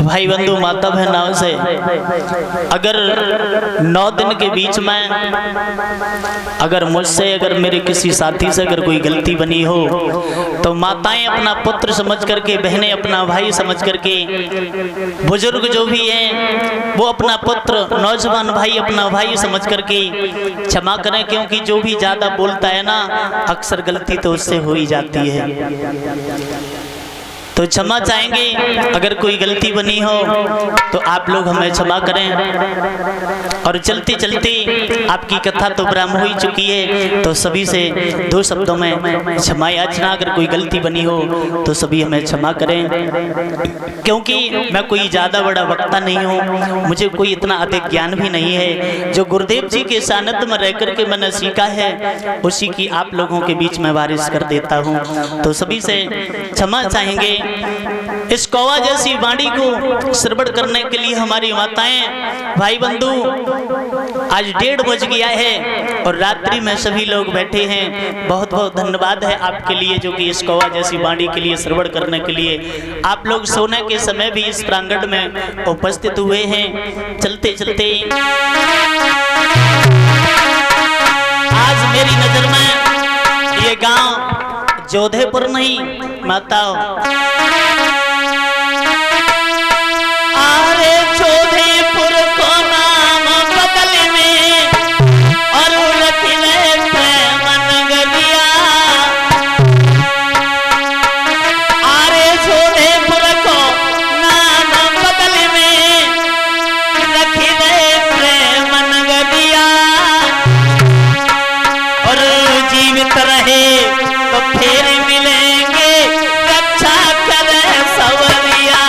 भाई बंधु माता बहनाओं से अगर 9 दिन के बीच में अगर मुझसे अगर मेरे किसी साथी से अगर कोई गलती बनी हो तो माताएं अपना पुत्र समझ करके, बहनें अपना भाई समझ करके, बुजुर्ग जो भी हैं वो अपना पुत्र, नौजवान भाई अपना भाई समझ करके क्षमा करें, क्योंकि जो भी ज्यादा बोलता है ना अक्सर गलती तो उससे हो ही जाती है। तो क्षमा चाहेंगे, अगर कोई गलती बनी हो तो आप लोग हमें क्षमा करें। और चलते चलते आपकी कथा तो प्रारंभ हो ही चुकी है, तो सभी से 2 शब्दों में क्षमा याचना, अगर कोई गलती बनी हो तो सभी हमें क्षमा करें, क्योंकि मैं कोई ज़्यादा बड़ा वक्ता नहीं हूँ, मुझे कोई इतना अधिक ज्ञान भी नहीं है। जो गुरुदेव जी के सानिध्य में रह करके मैंने सीखा है उसी की आप लोगों के बीच में वारिस कर देता हूँ। तो सभी से क्षमा चाहेंगे। इस कौवा जैसी वाणी को श्रवण करने के लिए हमारी माताएं, भाई बंधु, आज 1:30 बज गया है और रात्रि में सभी लोग बैठे हैं। बहुत बहुत धन्यवाद है आपके लिए जो कि इस कौवा जैसी वाणी के लिए श्रवण करने के लिए आप लोग सोने के समय भी इस प्रांगण में उपस्थित हुए हैं। चलते चलते आज मेरी नजर में ये गांव जोधपुर नहीं माताओं, अरे जोधपुर को नाम बदल में और रखिले प्रेम नगरिया, अरे जोधपुर को नाम बदल में रखिले प्रेम नगरिया, और जीवित रहे तो फिर मिलेंगे, रक्षा करे सवरिया।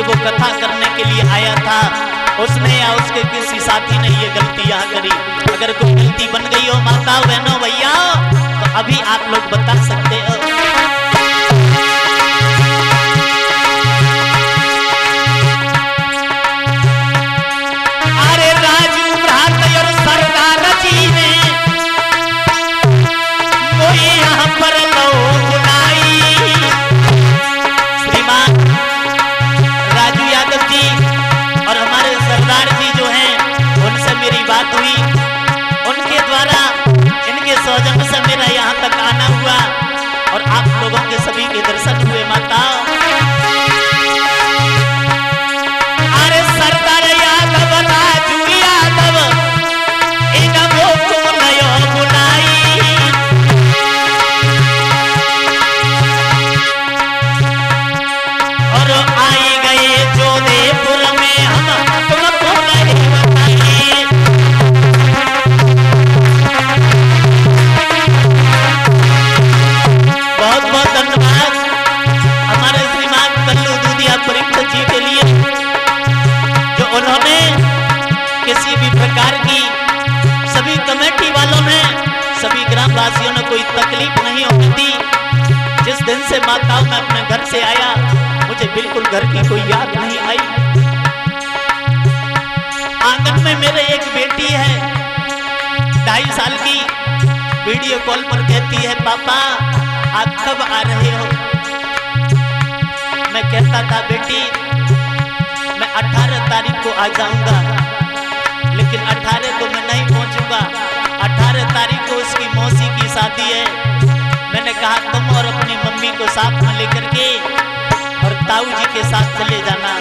वो कथा करने के लिए आया था, उसने या उसके किसी साथी ने ये गलती यहाँ करी। अगर कोई गलती बन गई हो माता बहनों भैया तो अभी आप लोग बता सकते हो। अरे राजू भ्रात और सरदार जी ने कोई यहाँ पर लोग बुलाई, श्रीमान राजू यादव जी और हमारे सरदार जी जो हैं उनसे मेरी बात हुई, उनके द्वारा इनके सौजन्य से मेरा यहाँ तक आना हुआ और आप लोगों के सभी के दर्शन हुए माता। अरे सरदार यादव राजू यादव इनको को नयो बुलाई, और आई गए जोधपुर में हम तुमको नहीं बताइए। में कोई तकलीफ नहीं होती थी। जिस दिन से माताओं मैं अपने घर से आया मुझे बिल्कुल घर की कोई याद नहीं आई। आंगन में मेरे एक बेटी है 2.5 साल की, वीडियो कॉल पर कहती है पापा आप कब आ रहे हो। मैं कहता था बेटी मैं 18 तारीख को आ जाऊंगा, लेकिन 18 को मैं नहीं पहुंचूंगा। 18 तारीख को उसकी मौसी की शादी है। मैंने कहा तुम और अपनी मम्मी को साथ में लेकर के और ताऊ जी के साथ चले जाना।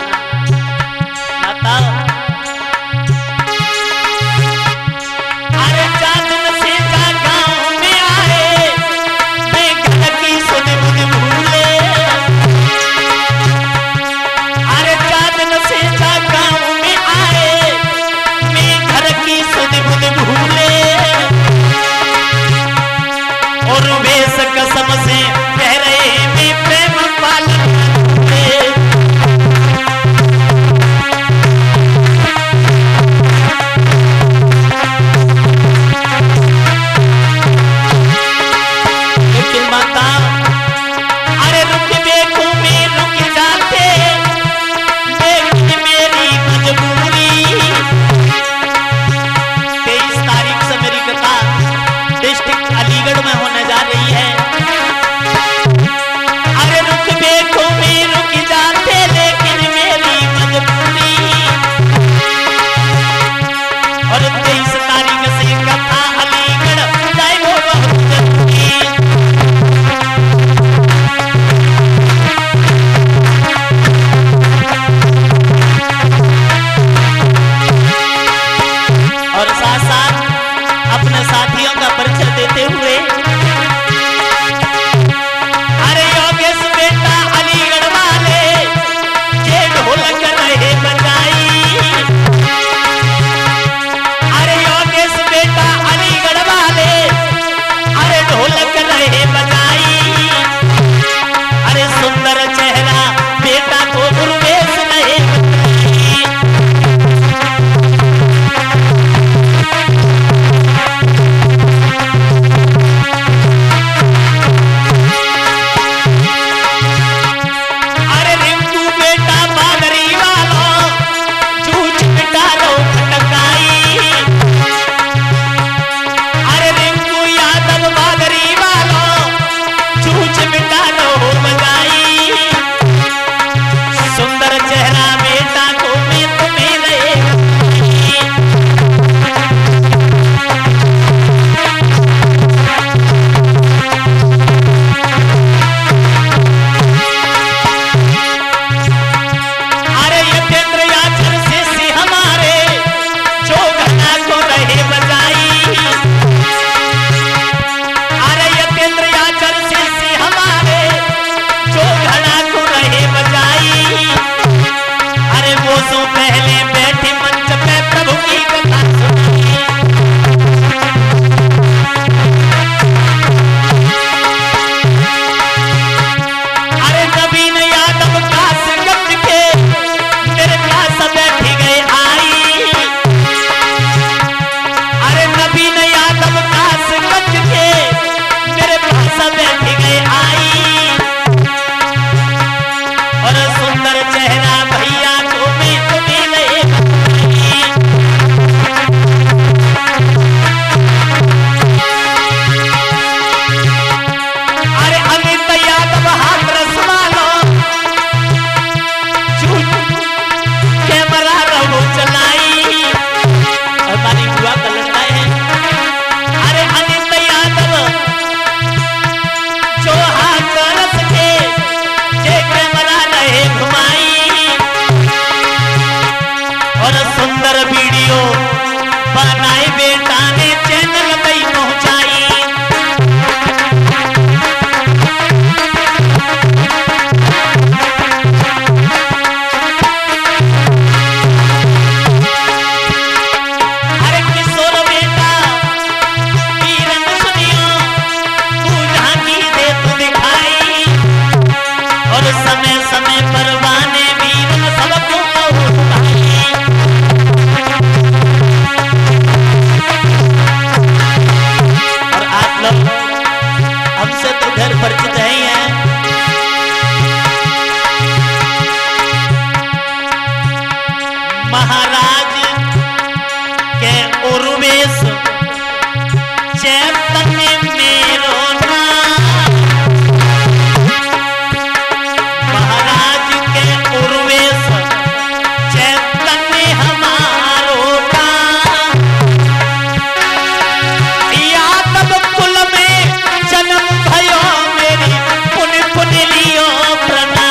माता अरे चांदन से गाँव में आए मैं घर की सुध बुध भूले। अरे चांदन से गाँव में आए मैं घर की सुध बुध भूले। और वेश कसम से कह रहे मैं प्रेम पालन चैतन्य मेरो नाम महाराज के उर्वेश चैतन्य हमारो नाम यादव कुल में जन्म भयो मेरी पुण्य पुण्य लियो प्रणाम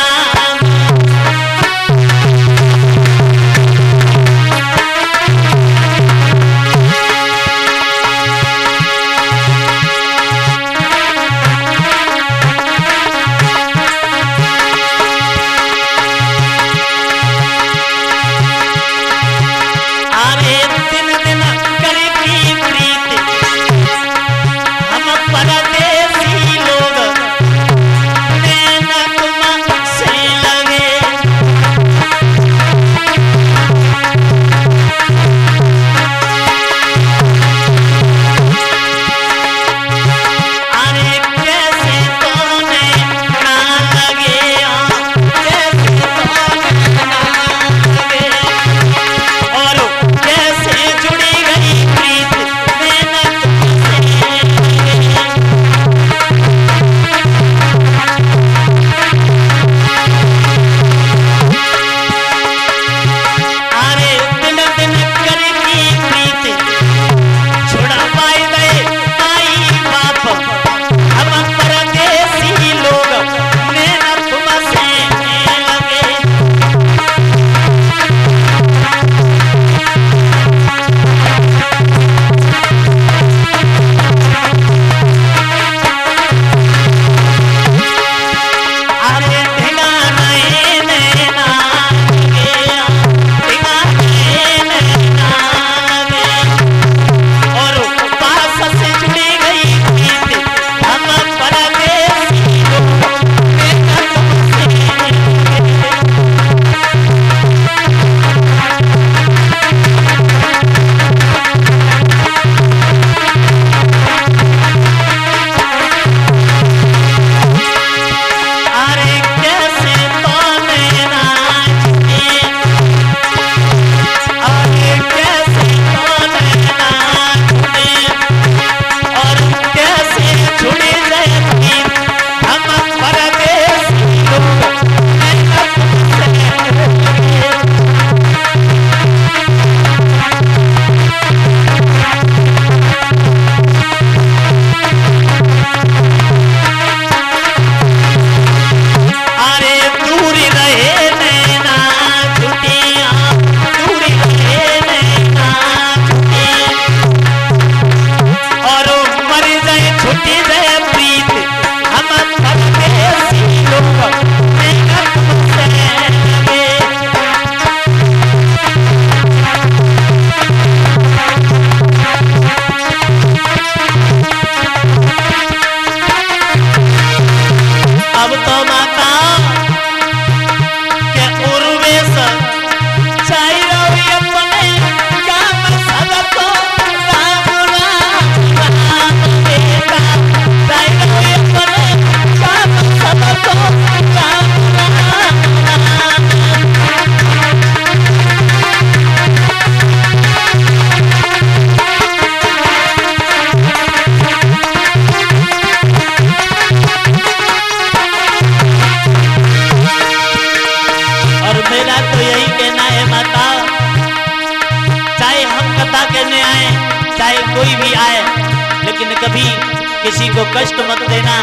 किसी को कष्ट मत देना,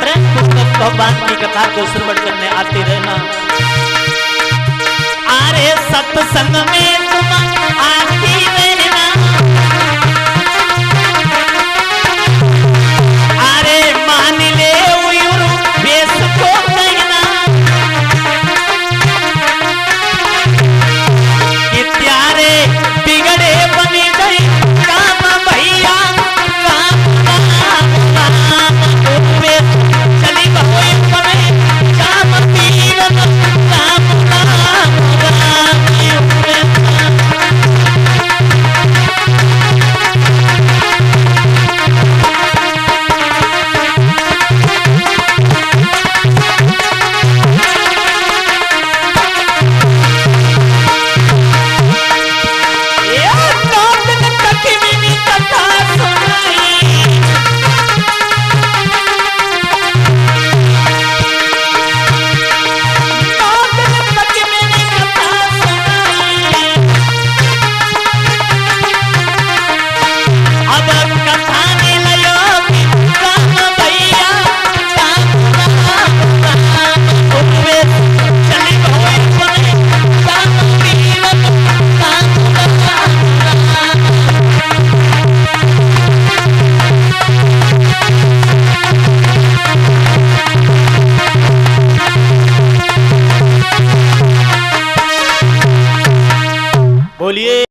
प्रेम पूर्वक भगवान की कथा को श्रवण करने आते रहना। अरे सत्संग में तुम आती रहना, अरे मान ले वेश को कहना कि प्यारे बिगड़े बने गए काम भैया चली बहु काम पीरन राम राम राम बोलिए।